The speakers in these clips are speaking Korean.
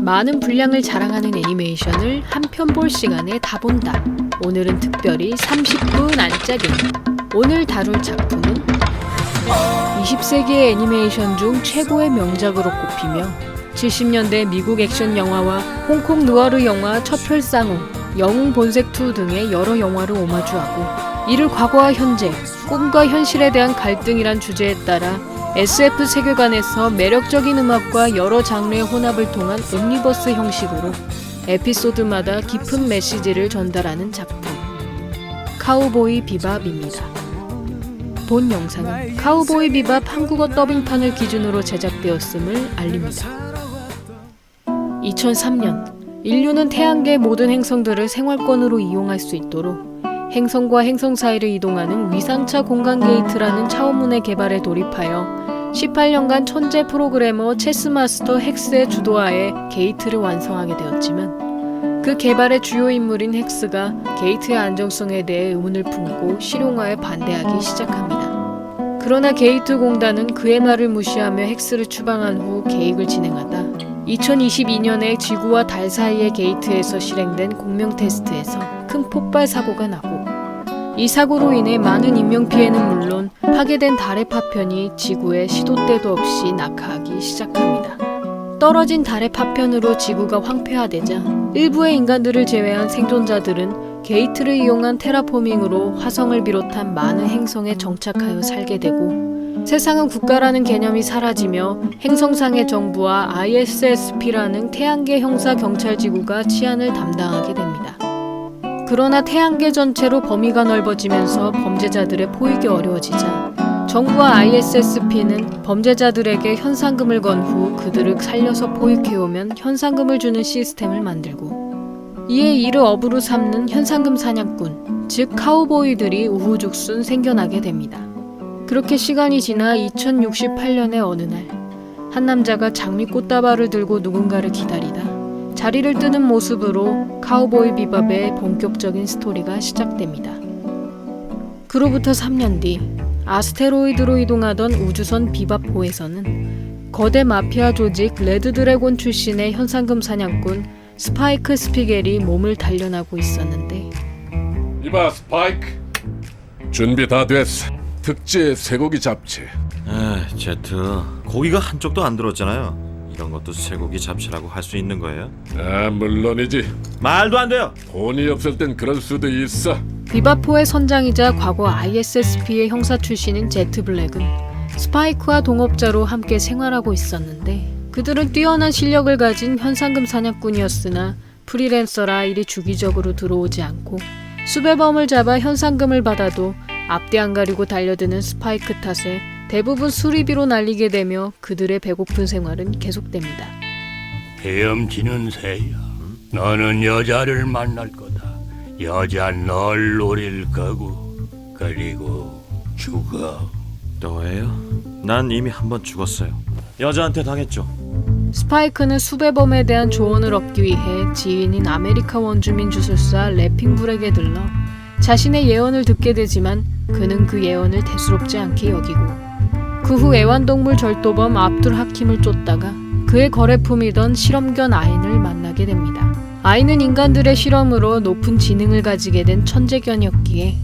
많은 분량을 자랑하는 애니메이션을 한 편 볼 시간에 다 본다. 오늘은 특별히 30분 안짜기. 오늘 다룰 작품은 20세기의 애니메이션 중 최고의 명작으로 꼽히며 70년대 미국 액션 영화와 홍콩 누아르 영화 첩혈상웅, 영웅 본색2 등의 여러 영화를 오마주하고 이를 과거와 현재, 꿈과 현실에 대한 갈등이란 주제에 따라 SF 세계관에서 매력적인 음악과 여러 장르의 혼합을 통한 옴니버스 형식으로 에피소드마다 깊은 메시지를 전달하는 작품 카우보이 비밥입니다. 본 영상은 카우보이 비밥 한국어 더빙판을 기준으로 제작되었음을 알립니다. 2003년 인류는 태양계 모든 행성들을 생활권으로 이용할 수 있도록 행성과 행성 사이를 이동하는 위상차 공간 게이트라는 차원문의 개발에 돌입하여 18년간 천재 프로그래머 체스마스터 헥스의 주도하에 게이트를 완성하게 되었지만 그 개발의 주요 인물인 헥스가 게이트의 안정성에 대해 의문을 품고 실용화에 반대하기 시작합니다. 그러나 게이트 공단은 그의 말을 무시하며 헥스를 추방한 후 계획을 진행하다 2022년에 지구와 달 사이의 게이트에서 실행된 공명 테스트에서 큰 폭발 사고가 나고 이 사고로 인해 많은 인명피해는 물론 파괴된 달의 파편이 지구에 시도 때도 없이 낙하하기 시작합니다. 떨어진 달의 파편으로 지구가 황폐화되자 일부의 인간들을 제외한 생존자들은 게이트를 이용한 테라포밍으로 화성을 비롯한 많은 행성에 정착하여 살게 되고 세상은 국가라는 개념이 사라지며 행성상의 정부와 ISSP라는 태양계 형사 경찰지구가 치안을 담당하게 됩니다. 그러나 태양계 전체로 범위가 넓어지면서 범죄자들의 포획이 어려워지자 정부와 ISSP는 범죄자들에게 현상금을 건 후 그들을 살려서 포획해오면 현상금을 주는 시스템을 만들고 이에 이를 업으로 삼는 현상금 사냥꾼, 즉 카우보이들이 우후죽순 생겨나게 됩니다. 그렇게 시간이 지나 2068년의 어느 날, 한 남자가 장미 꽃다발을 들고 누군가를 기다리다 자리를 뜨는 모습으로 카우보이 비밥의 본격적인 스토리가 시작됩니다. 그로부터 3년 뒤 아스테로이드로 이동하던 우주선 비밥호에서는 거대 마피아 조직 레드 드래곤 출신의 현상금 사냥꾼 스파이크 스피겔이 몸을 단련하고 있었는데 이봐 스파이크, 준비 다 됐어. 특제 쇠고기 잡채. 제트, 고기가 한쪽도 안 들었잖아요. 이런 것도 쇠고기 잡채라고 할 수 있는 거예요? 아 물론이지. 말도 안 돼요. 돈이 없을 땐 그럴 수도 있어. 비밥호의 선장이자 과거 ISSP의 형사 출신인 제트 블랙은 스파이크와 동업자로 함께 생활하고 있었는데 그들은 뛰어난 실력을 가진 현상금 사냥꾼이었으나 프리랜서라 일이 주기적으로 들어오지 않고 수배범을 잡아 현상금을 받아도 앞뒤 안 가리고 달려드는 스파이크 탓에 대부분 수리비로 날리게 되며 그들의 배고픈 생활은 계속됩니다. 헤엄치는 새야, 너는 여자를 만날 거다. 여자 널 노릴 거고, 그리고 죽어. 또예요? 난 이미 한 번 죽었어요. 여자한테 당했죠. 스파이크는 수배범에 대한 조언을 얻기 위해 지인인 아메리카 원주민 주술사 래핑불에게 들러 자신의 예언을 듣게 되지만 그는 그 예언을 대수롭지 않게 여기고 그 후 애완동물 절도범 압둘 하킴을 쫓다가 그의 거래품이던 실험견 아인을 만나게 됩니다. 아인은 인간들의 실험으로 높은 지능을 가지게 된 천재견이었기에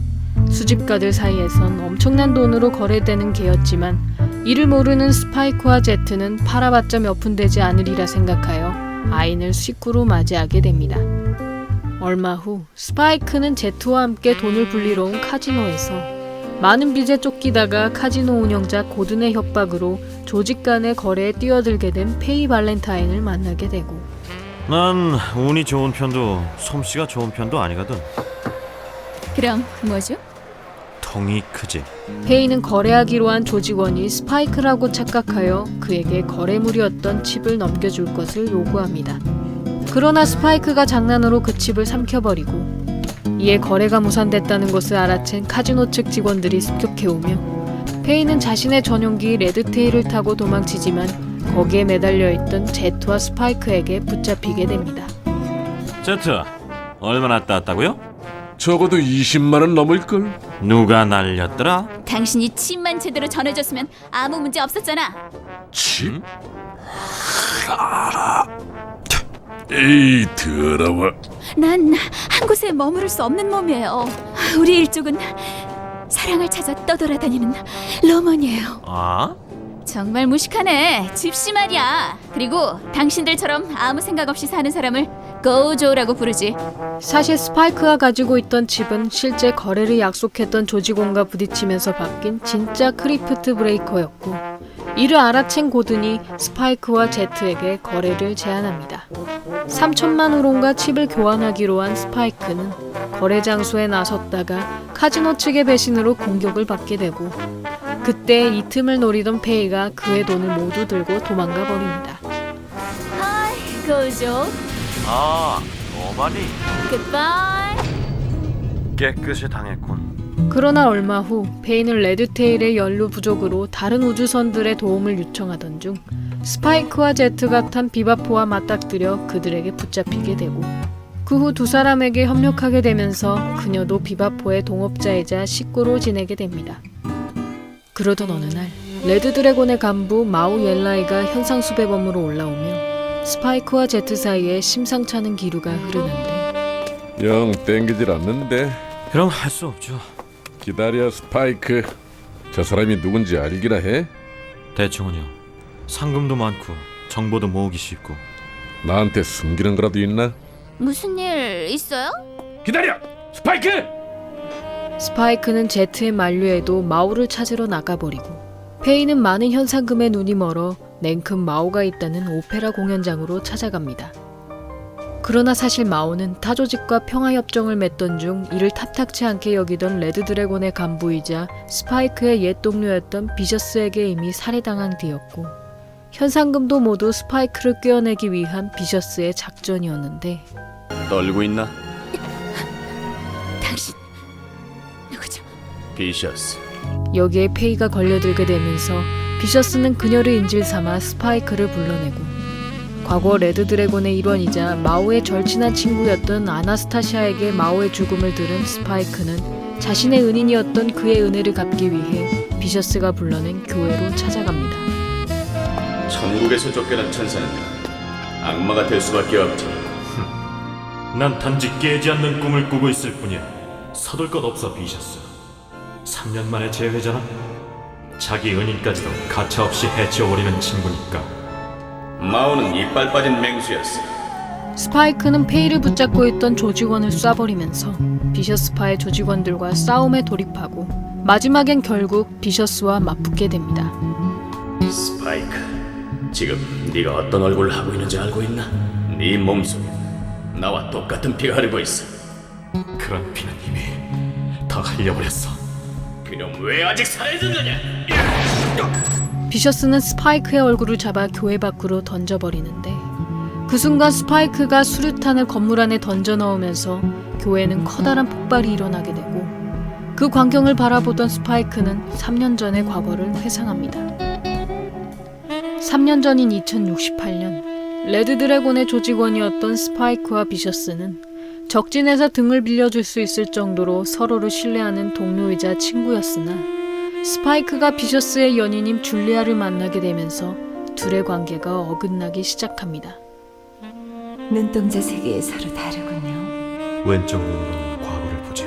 수집가들 사이에선 엄청난 돈으로 거래되는 개였지만 이를 모르는 스파이크와 제트는 팔아봤자 몇 푼 되지 않으리라 생각하여 아인을 식구로 맞이하게 됩니다. 얼마 후 스파이크는 제트와 함께 돈을 불리러 온 카지노에서 많은 빚에 쫓기다가 카지노 운영자 고든의 협박으로 조직 간의 거래에 뛰어들게 된 페이 발렌타인을 만나게 되고 난 운이 좋은 편도 솜씨가 좋은 편도 아니거든. 그럼 뭐죠? 통이 크지. 페이는 거래하기로 한 조직원이 스파이크라고 착각하여 그에게 거래물이었던 칩을 넘겨줄 것을 요구합니다. 그러나 스파이크가 장난으로 그 칩을 삼켜버리고 이에 거래가 무산됐다는 것을 알아챈 카지노 측 직원들이 습격해오며 페이는 자신의 전용기 레드테일을 타고 도망치지만 거기에 매달려있던 제트와 스파이크에게 붙잡히게 됩니다. 제트, 얼마나 땄다고요? 적어도 20만 원 넘을걸. 누가 날렸더라? 당신이 칩만 제대로 전해줬으면 아무 문제 없었잖아. 칩? 에이 더러워. 난 한 곳에 머무를 수 없는 몸이에요. 우리 일족은 사랑을 찾아 떠돌아다니는 로먼이에요. 아? 정말 무식하네. 집시 말이야. 그리고 당신들처럼 아무 생각 없이 사는 사람을 고조라고 부르지. 사실 스파이크가 가지고 있던 칩은 실제 거래를 약속했던 조직원과 부딪히면서 바뀐 진짜 크리프트 브레이커였고, 이를 알아챈 고든이 스파이크와 제트에게 거래를 제안합니다. 3천만 우론과 칩을 교환하기로 한 스파이크는 거래 장소에 나섰다가 카지노 측의 배신으로 공격을 받게 되고, 그때 이 틈을 노리던 페이가 그의 돈을 모두 들고 도망가 버립니다. 고조. 아, 노바디. 굿바이. 깨끗이 당했군. 그러나 얼마 후 페이는 레드테일의 연료 부족으로 다른 우주선들의 도움을 요청하던 중 스파이크와 제트가 탄 비바포와 맞닥뜨려 그들에게 붙잡히게 되고, 그 후 두 사람에게 협력하게 되면서 그녀도 비바포의 동업자이자 식구로 지내게 됩니다. 그러던 어느 날 레드 드래곤의 간부 마우 옐라이가 현상수배범으로 올라오며 스파이크와 제트 사이에 심상찮은 기류가 흐르는데, 영 땡기질 않는데. 그럼 할 수 없죠. 기다려 스파이크. 저 사람이 누군지 알기나 해? 대충은요. 상금도 많고 정보도 모으기 쉽고. 나한테 숨기는 거라도 있나? 무슨 일 있어요? 기다려 스파이크. 스파이크는 제트의 만류에도 마우를 찾으러 나가버리고, 페이는 많은 현상금에 눈이 멀어 냉큼 마우가 있다는 오페라 공연장으로 찾아갑니다. 그러나 사실 마우는 타조직과 평화협정을 맺던 중 이를 탐탁치 않게 여기던 레드 드래곤의 간부이자 스파이크의 옛 동료였던 비셔스에게 이미 살해당한 뒤였고, 현상금도 모두 스파이크를 꿰어내기 위한 비셔스의 작전이었는데, 떨고 있나? 당신 누구죠? 비셔스. 여기에 페이가 걸려들게 되면서 비셔스는 그녀를 인질 삼아 스파이크를 불러내고, 과거 레드 드래곤의 일원이자 마오의 절친한 친구였던 아나스타샤에게 마오의 죽음을 들은 스파이크는 자신의 은인이었던 그의 은혜를 갚기 위해 비셔스가 불러낸 교회로 찾아갑니다. 천국에서 쫓겨난 천사는 악마가 될 수밖에 없지. 난 단지 깨지 않는 꿈을 꾸고 있을 뿐이야. 서둘 것 없어 비셔스. 3년 만에 재회잖아. 자기 은인까지도 가차없이 해치워버리는 친구니까. 마오는 이빨 빠진 맹수였어. 스파이크는 페이를 붙잡고 있던 조직원을 쏴버리면서 비셔스파의 조직원들과 싸움에 돌입하고, 마지막엔 결국 비셔스와 맞붙게 됩니다. 스파이크, 지금 네가 어떤 얼굴을 하고 있는지 알고 있나? 네 몸속에 나와 똑같은 피가 흐르고 있어. 그런 피는 이미 다 흘려버렸어. 그럼 왜 아직 살아있는 거냐? 비셔스는 스파이크의 얼굴을 잡아 교회 밖으로 던져버리는데, 그 순간 스파이크가 수류탄을 건물 안에 던져 넣으면서 교회는 커다란 폭발이 일어나게 되고, 그 광경을 바라보던 스파이크는 3년 전의 과거를 회상합니다. 3년 전인 2068년, 레드 드래곤의 조직원이었던 스파이크와 비셔스는 적진에서 등을 빌려줄 수 있을 정도로 서로를 신뢰하는 동료이자 친구였으나, 스파이크가 비셔스의 연인인 줄리아를 만나게 되면서 둘의 관계가 어긋나기 시작합니다. 눈동자 세계에 서로 다르군요. 왼쪽 눈으로는 과거를 보지.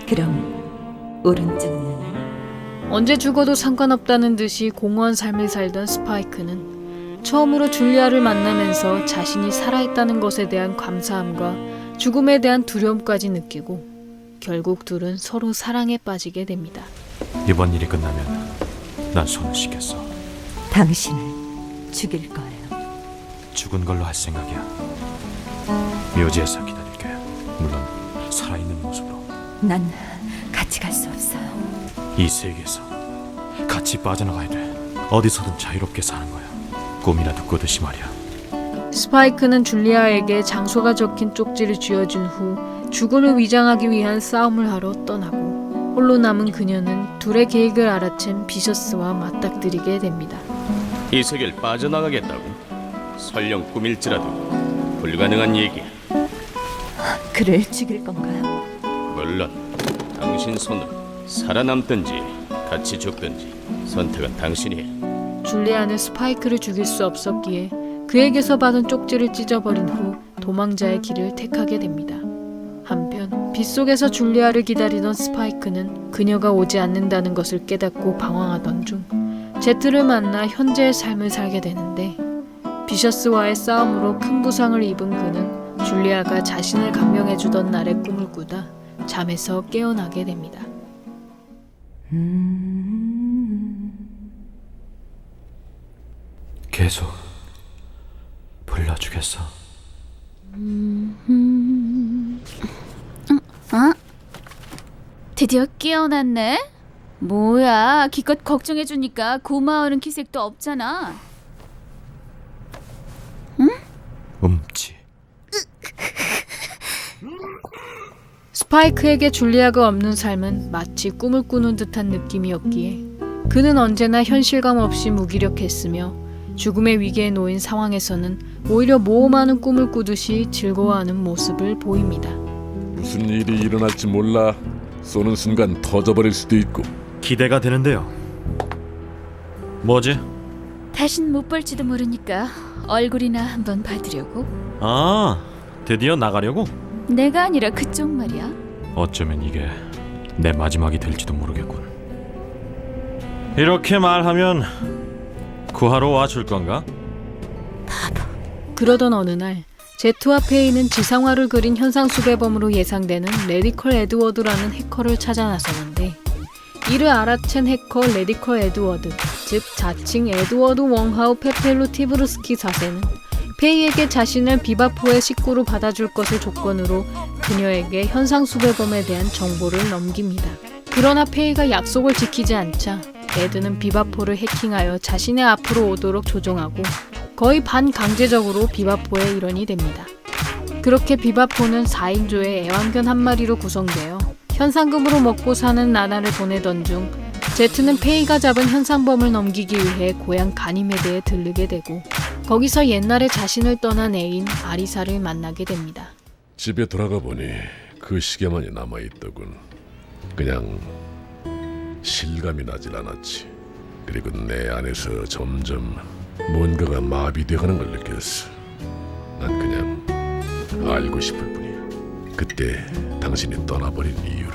그럼 오른쪽 눈은? 언제 죽어도 상관없다는 듯이 공허한 삶을 살던 스파이크는 처음으로 줄리아를 만나면서 자신이 살아있다는 것에 대한 감사함과 죽음에 대한 두려움까지 느끼고, 결국 둘은 서로 사랑에 빠지게 됩니다. 이번 일이 끝나면 난 손을 씻겠어. 당신을 죽일 거예요. 죽은 걸로 할 생각이야. 묘지에서 기다릴게. 물론 살아있는 모습으로. 난 같이 갈 수 없어요. 이 세계에서 같이 빠져나가야 돼. 어디서든 자유롭게 사는 거야. 꿈이라도 꾸듯이 말이야. 스파이크는 줄리아에게 장소가 적힌 쪽지를 쥐어준 후 죽음을 위장하기 위한 싸움을 하러 떠나고, 홀로 남은 그녀는 둘의 계획을 알아챈 비셔스와 맞닥뜨리게 됩니다. 이 세계를 빠져나가겠다고? 설령 꿈일지라도 불가능한 얘기야. 그를 죽일 건가요? 물론 당신 손으로 살아남든지 같이 죽든지 선택은 당신이 해. 줄리아는 스파이크를 죽일 수 없었기에 그에게서 받은 쪽지를 찢어버린 후 도망자의 길을 택하게 됩니다. 한편 빗속에서 줄리아를 기다리던 스파이크는 그녀가 오지 않는다는 것을 깨닫고 방황하던 중 제트를 만나 현재의 삶을 살게 되는데, 비셔스와의 싸움으로 큰 부상을 입은 그는 줄리아가 자신을 감명해주던 날의 꿈을 꾸다 잠에서 깨어나게 됩니다. 계속 불러주겠어. 드디어 깨어났네? 뭐야, 기껏 걱정해주니까 고마워하는 기색도 없잖아. 움치. 스파이크에게 줄리아가 없는 삶은 마치 꿈을 꾸는 듯한 느낌이었기에 그는 언제나 현실감 없이 무기력했으며 죽음의 위기에 놓인 상황에서는 오히려 모험하는 꿈을 꾸듯이 즐거워하는 모습을 보입니다. 무슨 일이 일어날지 몰라. 쏘는 순간 터져버릴 수도 있고. 기대가 되는데요. 뭐지? 다신 못 볼지도 모르니까 얼굴이나 한번 봐두려고. 아, 드디어 나가려고? 내가 아니라 그쪽 말이야. 어쩌면 이게 내 마지막이 될지도 모르겠군. 이렇게 말하면 구하러 와줄 건가? 그러던 어느 날 제트와 페이는 지상화를 그린 현상 수배범으로 예상되는 레디컬 에드워드라는 해커를 찾아 나서는데, 이를 알아챈 해커 레디컬 에드워드, 즉 자칭 에드워드 웡하우 페펠루 티브르스키 4세는 페이에게 자신을 비바포의 식구로 받아줄 것을 조건으로 그녀에게 현상 수배범에 대한 정보를 넘깁니다. 그러나 페이가 약속을 지키지 않자 에드는 비바포를 해킹하여 자신의 앞으로 오도록 조종하고 거의 반강제적으로 비바포의 일원이 됩니다. 그렇게 비바포는 4인조의 애완견 한 마리로 구성되어 현상금으로 먹고 사는 나날을 보내던 중 제트는 페이가 잡은 현상범을 넘기기 위해 고향 가니메드에 들르게 되고 거기서 옛날에 자신을 떠난 애인 아리사를 만나게 됩니다. 집에 돌아가 보니 그 시계만이 남아있더군. 그냥 실감이 나질 않았지. 그리고 내 안에서 점점 뭔가가 마비되어가는 걸 느꼈어. 난 그냥 알고 싶을 뿐이야. 그때 당신이 떠나버린 이유를.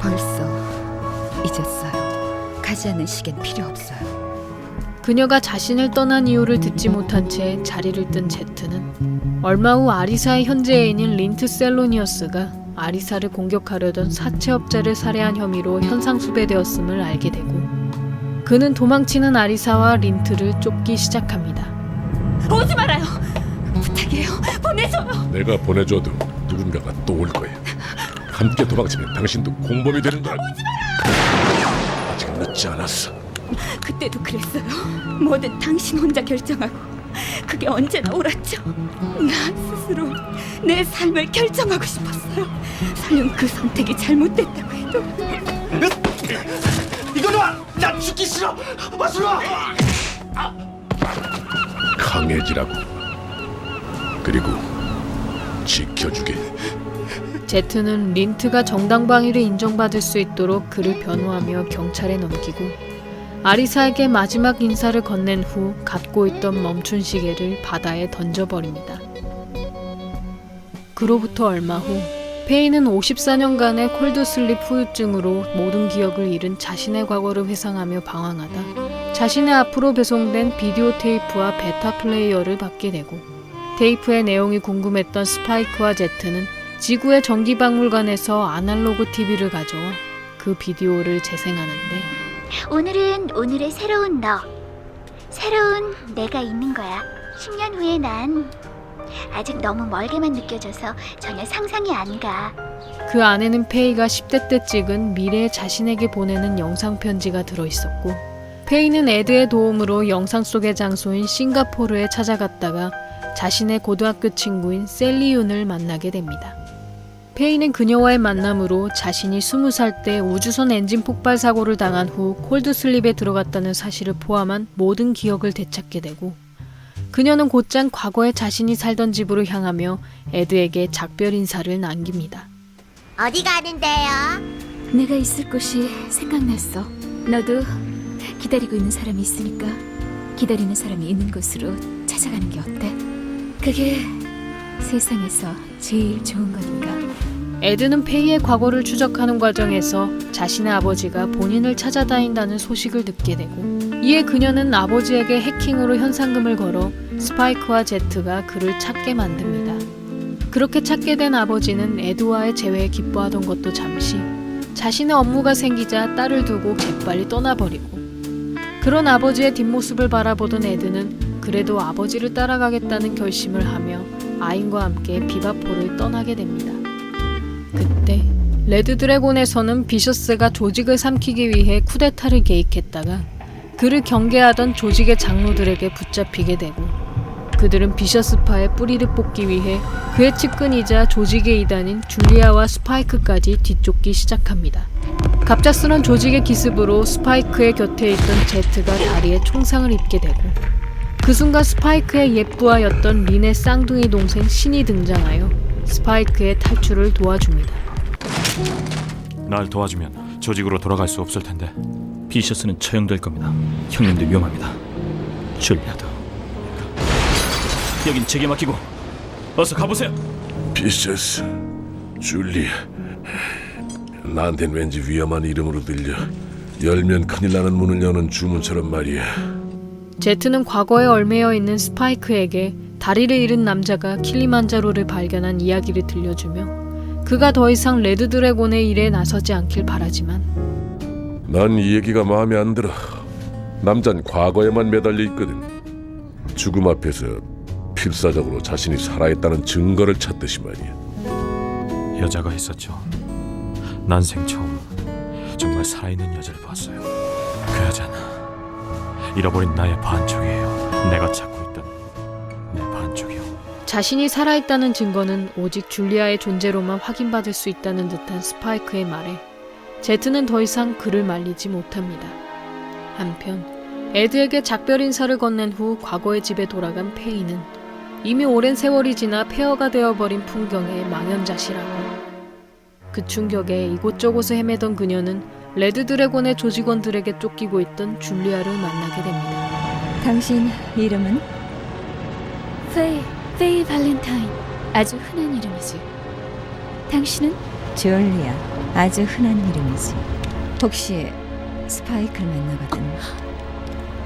벌써 잊었어요. 가지 않는 시계는 필요 없어요. 그녀가 자신을 떠난 이유를 듣지 못한 채 자리를 뜬 제트는 얼마 후 아리사의 현재 애인인 린트 셀로니어스가 아리사를 공격하려던 사채업자를 살해한 혐의로 현상수배되었음을 알게 되고 그는 도망치는 아리사와 린트를 쫓기 시작합니다. 오지 말아요. 부탁이에요. 보내줘요. 내가 보내줘도 누군가가 또 올 거야. 함께 도망치면 당신도 공범이 되는 거라고. 아직 늦지 않았어. 그때도 그랬어요. 뭐든 당신 혼자 결정하고 그게 언제나 옳았죠. 나 스스로 내 삶을 결정하고 싶었어요. 설령 그 선택이 잘못됐다고 해도. 이거로 와! 나 죽기 싫어! 어서 와! 강해지라고. 그리고 지켜주게. 제트는 린트가 정당방위를 인정받을 수 있도록 그를 변호하며 경찰에 넘기고 아리사에게 마지막 인사를 건넨 후 갖고 있던 멈춘 시계를 바다에 던져버립니다. 그로부터 얼마 후 페이는 54년간의 콜드슬립 후유증으로 모든 기억을 잃은 자신의 과거를 회상하며 방황하다 자신의 앞으로 배송된 비디오 테이프와 베타 플레이어를 받게 되고 테이프의 내용이 궁금했던 스파이크와 제트는 지구의 전기박물관에서 아날로그 TV를 가져와 그 비디오를 재생하는데 오늘은 오늘의 새로운 너, 새로운 내가 있는 거야. 10년 후에 난 아직 너무 멀게만 느껴져서 전혀 상상이 안 가. 그 안에는 페이가 10대 때 찍은 미래의 자신에게 보내는 영상 편지가 들어있었고 페이는 에드의 도움으로 영상 속의 장소인 싱가포르에 찾아갔다가 자신의 고등학교 친구인 셀리윤을 만나게 됩니다. 페이는 그녀와의 만남으로 자신이 20살 때 우주선 엔진 폭발 사고를 당한 후 콜드슬립에 들어갔다는 사실을 포함한 모든 기억을 되찾게 되고 그녀는 곧장 과거에 자신이 살던 집으로 향하며 에드에게 작별 인사를 남깁니다. 어디 가는데요? 내가 있을 곳이 생각났어. 너도 기다리고 있는 사람이 있으니까 기다리는 사람이 있는 곳으로 찾아 찾아가는 게 어때? 그게 세상에서 제일 좋은 거니까. 에드는 페이의 과거를 추적하는 과정에서 자신의 아버지가 본인을 찾아다닌다는 소식을 듣게 되고, 이에 그녀는 아버지에게 해킹으로 현상금을 걸어 스파이크와 제트가 그를 찾게 만듭니다. 그렇게 찾게 된 아버지는 에드와의 재회에 기뻐하던 것도 잠시, 자신의 업무가 생기자 딸을 두고 재빨리 떠나버리고, 그런 아버지의 뒷모습을 바라보던 에드는 그래도 아버지를 따라가겠다는 결심을 하며 아인과 함께 비바포를 떠나게 됩니다. 그때 레드 드래곤에서는 비셔스가 조직을 삼키기 위해 쿠데타를 계획했다가 그를 경계하던 조직의 장로들에게 붙잡히게 되고, 그들은 비셔스파의 뿌리를 뽑기 위해 그의 측근이자 조직의 이단인 줄리아와 스파이크까지 뒤쫓기 시작합니다. 갑작스런 조직의 기습으로 스파이크의 곁에 있던 제트가 다리에 총상을 입게 되고, 그 순간 스파이크의 옛부하였던 린의 쌍둥이 동생 신이 등장하여 스파이크의 탈출을 도와줍니다. 날 도와주면 조직으로 돌아갈 수 없을 텐데. 비셔스는 처형될 겁니다. 형님도 위험합니다. 줄리아도. 여긴 제게 맡기고 어서 가보세요. 비셔스, 줄리. 나한텐 왠지 위험한 이름으로 들려. 열면 큰일 나는 문을 여는 주문처럼 말이야. 제트는 과거에 얽매여 있는 스파이크에게 다리를 잃은 남자가 킬리만자로를 발견한 이야기를 들려주며 그가 더 이상 레드 드래곤의 일에 나서지 않길 바라지만, 난 이 얘기가 마음에 안 들어. 남잔 과거에만 매달려 있거든. 죽음 앞에서 필사적으로 자신이 살아있다는 증거를 찾듯이 말이야. 여자가 있었죠. 난생 처음 정말 살아있는 여자를 봤어요. 그 여자는 잃어버린 나의 반쪽이에요. 내가 찾고 있던 내 반쪽이요. 자신이 살아있다는 증거는 오직 줄리아의 존재로만 확인받을 수 있다는 듯한 스파이크의 말에 제트는 더 이상 그를 말리지 못합니다. 한편 에드에게 작별 인사를 건넨 후 과거의 집에 돌아간 페이는 이미 오랜 세월이 지나 폐허가 되어버린 풍경에 망연자실하고, 그 충격에 이곳저곳을 헤매던 그녀는 레드 드래곤의 조직원들에게 쫓기고 있던 줄리아를 만나게 됩니다. 당신 이름은? 페이 발렌타인. 아주 흔한 이름이지. 당신은? 줄리아. 아주 흔한 이름이지. 혹시 스파이크를 만나거든.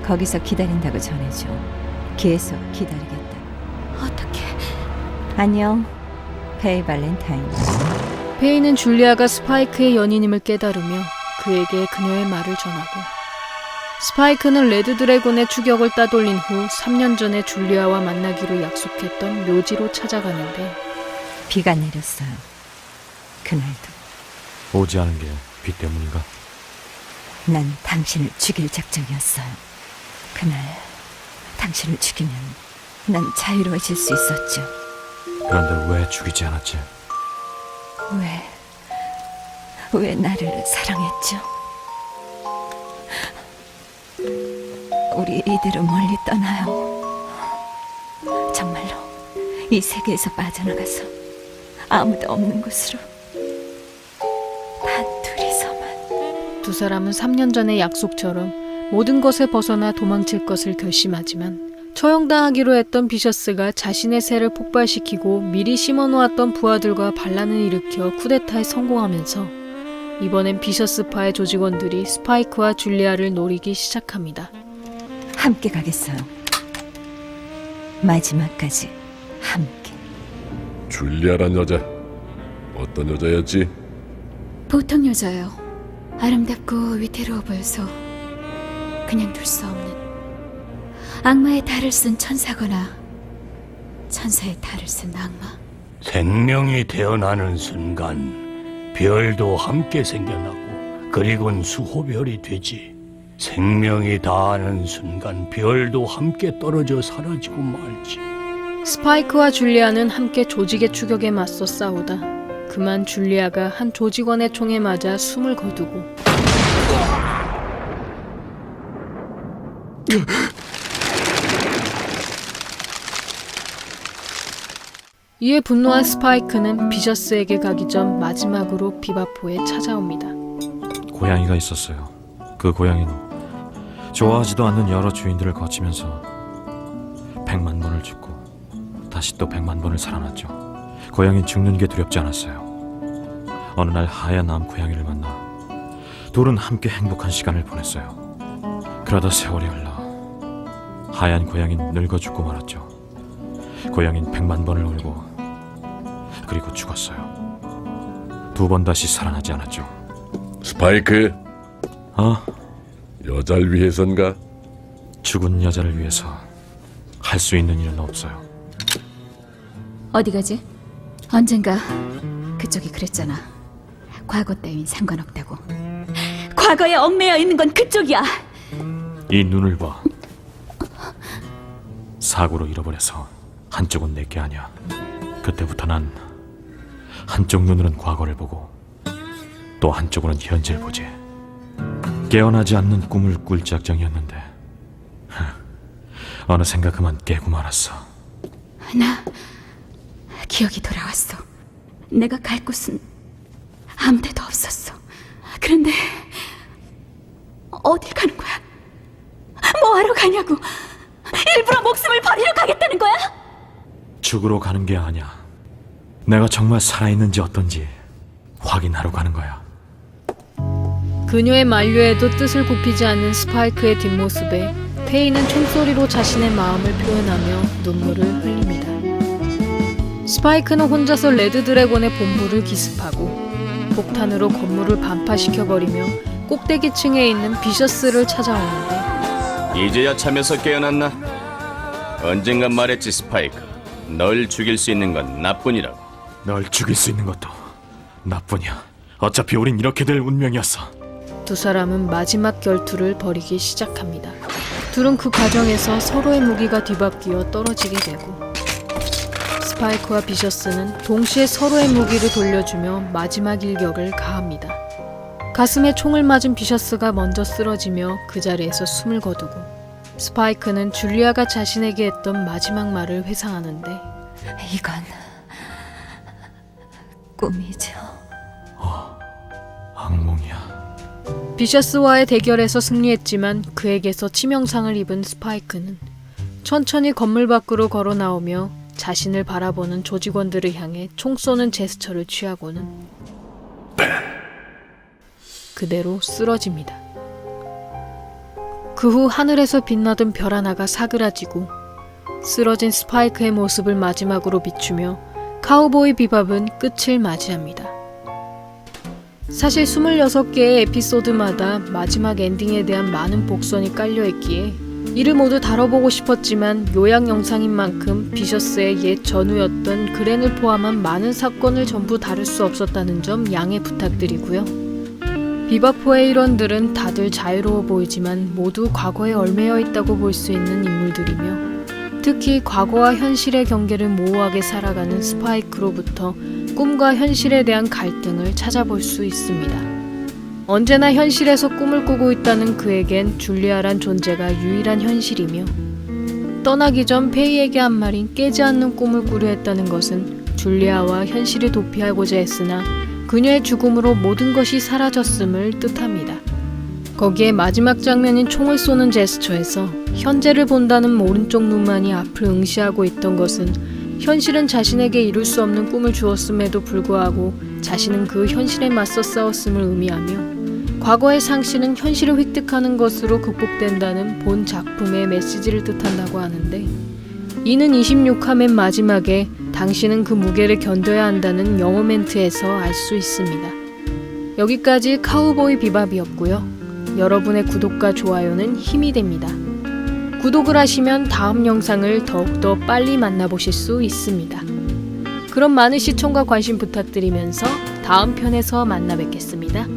거기서 기다린다고 전해줘. 계속 기다리겠다. 어떻게? 안녕. 페이 발렌타인. 페이는 줄리아가 스파이크의 연인임을 깨달으며 그에게 그녀의 말을 전하고, 스파이크는 레드 드래곤의 추격을 따돌린 후 3년 전에 줄리아와 만나기로 약속했던 묘지로 찾아가는데, 비가 내렸어요. 그날도. 오지 않은 게 비 때문인가? 난 당신을 죽일 작정이었어요. 그날 당신을 죽이면 난 자유로워질 수 있었죠. 그런데 왜 죽이지 않았지? 왜 나를 사랑했죠? 우리 이대로 멀리 떠나요. 정말로 이 세계에서 빠져나가서 아무도 없는 곳으로 단 둘이서만. 두 사람은 3년 전의 약속처럼 모든 것에 벗어나 도망칠 것을 결심하지만, 처형당하기로 했던 비셔스가 자신의 새를 폭발시키고 미리 심어놓았던 부하들과 반란을 일으켜 쿠데타에 성공하면서 이번엔 비셔스파의 조직원들이 스파이크와 줄리아를 노리기 시작합니다. 함께 가겠어요. 마지막까지 함께. 줄리아란 여자, 어떤 여자였지? 보통 여자예요. 아름답고 위태로워 보여서 그냥 둘 수 없는, 악마의 달을 쓴 천사거나 천사의 달을 쓴 악마. 생명이 태어나는 순간 별도 함께 생겨나고 그리곤 수호별이 되지. 생명이 다하는 순간 별도 함께 떨어져 사라지고 말지. 스파이크와 줄리아는 함께 조직의 추격에 맞서 싸우다 그만 줄리아가 한 조직원의 총에 맞아 숨을 거두고, 이에 분노한 스파이크는 비셔스에게 가기 전 마지막으로 비바포에 찾아옵니다. 고양이가 있었어요. 그 고양이는 좋아하지도 않는 여러 주인들을 거치면서 100만 번을 죽고 다시 또 100만 번을 살아났죠. 고양이 죽는 게 두렵지 않았어요. 어느 날 하얀 암고양이를 만나 둘은 함께 행복한 시간을 보냈어요. 그러다 세월이 흘러 하얀 고양이는 늙어 죽고 말았죠. 고양이는 100만 번을 울고 그리고 죽었어요. 2번 다시 살아나지 않았죠. 스파이크, 여자를 위해선가? 죽은 여자를 위해서 할 수 있는 일은 없어요. 어디 가지? 언젠가 그쪽이 그랬잖아. 과거 따윈 상관없다고. 과거에 얽매여 있는 건 그쪽이야. 이 눈을 봐. 사고로 잃어버려서 한쪽은 내게 아니야. 그때부터 난 한쪽 눈으로는 과거를 보고 또 한쪽으로는 현재를 보지. 깨어나지 않는 꿈을 꿀 작정이었는데 어느샌가 그만 깨고 말았어. 나 기억이 돌아왔어. 내가 갈 곳은 아무 데도 없었어. 그런데 어딜 가는 거야? 뭐하러 가냐고. 일부러 목숨을 버리러 가겠다는 거야? 죽으러 가는 게 아니야. 내가 정말 살아있는지 어떤지 확인하러 가는 거야. 그녀의 만류에도 뜻을 굽히지 않는 스파이크의 뒷모습에 페이는 총소리로 자신의 마음을 표현하며 눈물을 흘립니다. 스파이크는 혼자서 레드 드래곤의 본부를 기습하고 폭탄으로 건물을 반파시켜버리며 꼭대기층에 있는 비셔스를 찾아오는데 이제야 잠에서 깨어났나? 언젠간 말했지 스파이크. 널 죽일 수 있는 건 나뿐이라고. 널 죽일 수 있는 것도 나뿐이야. 어차피 우린 이렇게 될 운명이었어. 두 사람은 마지막 결투를 벌이기 시작합니다. 둘은 그 과정에서 서로의 무기가 뒤바뀌어 떨어지게 되고 스파이크와 비셔스는 동시에 서로의 무기를 돌려주며 마지막 일격을 가합니다. 가슴에 총을 맞은 비셔스가 먼저 쓰러지며 그 자리에서 숨을 거두고 스파이크는 줄리아가 자신에게 했던 마지막 말을 회상하는데 이건 꿈이죠. 악몽이야. 비셔스와의 대결에서 승리했지만 그에게서 치명상을 입은 스파이크는 천천히 건물 밖으로 걸어 나오며 자신을 바라보는 조직원들을 향해 총 쏘는 제스처를 취하고는 그대로 쓰러집니다. 그 후 하늘에서 빛나던 별 하나가 사그라지고 쓰러진 스파이크의 모습을 마지막으로 비추며 카우보이 비밥은 끝을 맞이합니다. 사실 26개의 에피소드마다 마지막 엔딩에 대한 많은 복선이 깔려있기에 이를 모두 다뤄보고 싶었지만 요약 영상인 만큼 비셔스의 옛 전우였던 그렌을 포함한 많은 사건을 전부 다룰 수 없었다는 점 양해 부탁드리고요. 비바포의 일원들은 다들 자유로워 보이지만 모두 과거에 얽매여 있다고 볼 수 있는 인물들이며 특히 과거와 현실의 경계를 모호하게 살아가는 스파이크로부터 꿈과 현실에 대한 갈등을 찾아볼 수 있습니다. 언제나 현실에서 꿈을 꾸고 있다는 그에겐 줄리아란 존재가 유일한 현실이며 떠나기 전 페이에게 한 말인 깨지 않는 꿈을 꾸려 했다는 것은 줄리아와 현실을 도피하고자 했으나 그녀의 죽음으로 모든 것이 사라졌음을 뜻합니다. 거기에 마지막 장면인 총을 쏘는 제스처에서 현재를 본다는 오른쪽 눈만이 앞을 응시하고 있던 것은 현실은 자신에게 이룰 수 없는 꿈을 주었음에도 불구하고 자신은 그 현실에 맞서 싸웠음을 의미하며 과거의 상실은 현실을 획득하는 것으로 극복된다는 본 작품의 메시지를 뜻한다고 하는데 이는 26화 맨 마지막에 당신은 그 무게를 견뎌야 한다는 영어 멘트에서 알 수 있습니다. 여기까지 카우보이 비밥이었고요. 여러분의 구독과 좋아요는 힘이 됩니다. 구독을 하시면 다음 영상을 더욱더 빨리 만나보실 수 있습니다. 그럼 많은 시청과 관심 부탁드리면서 다음 편에서 만나 뵙겠습니다.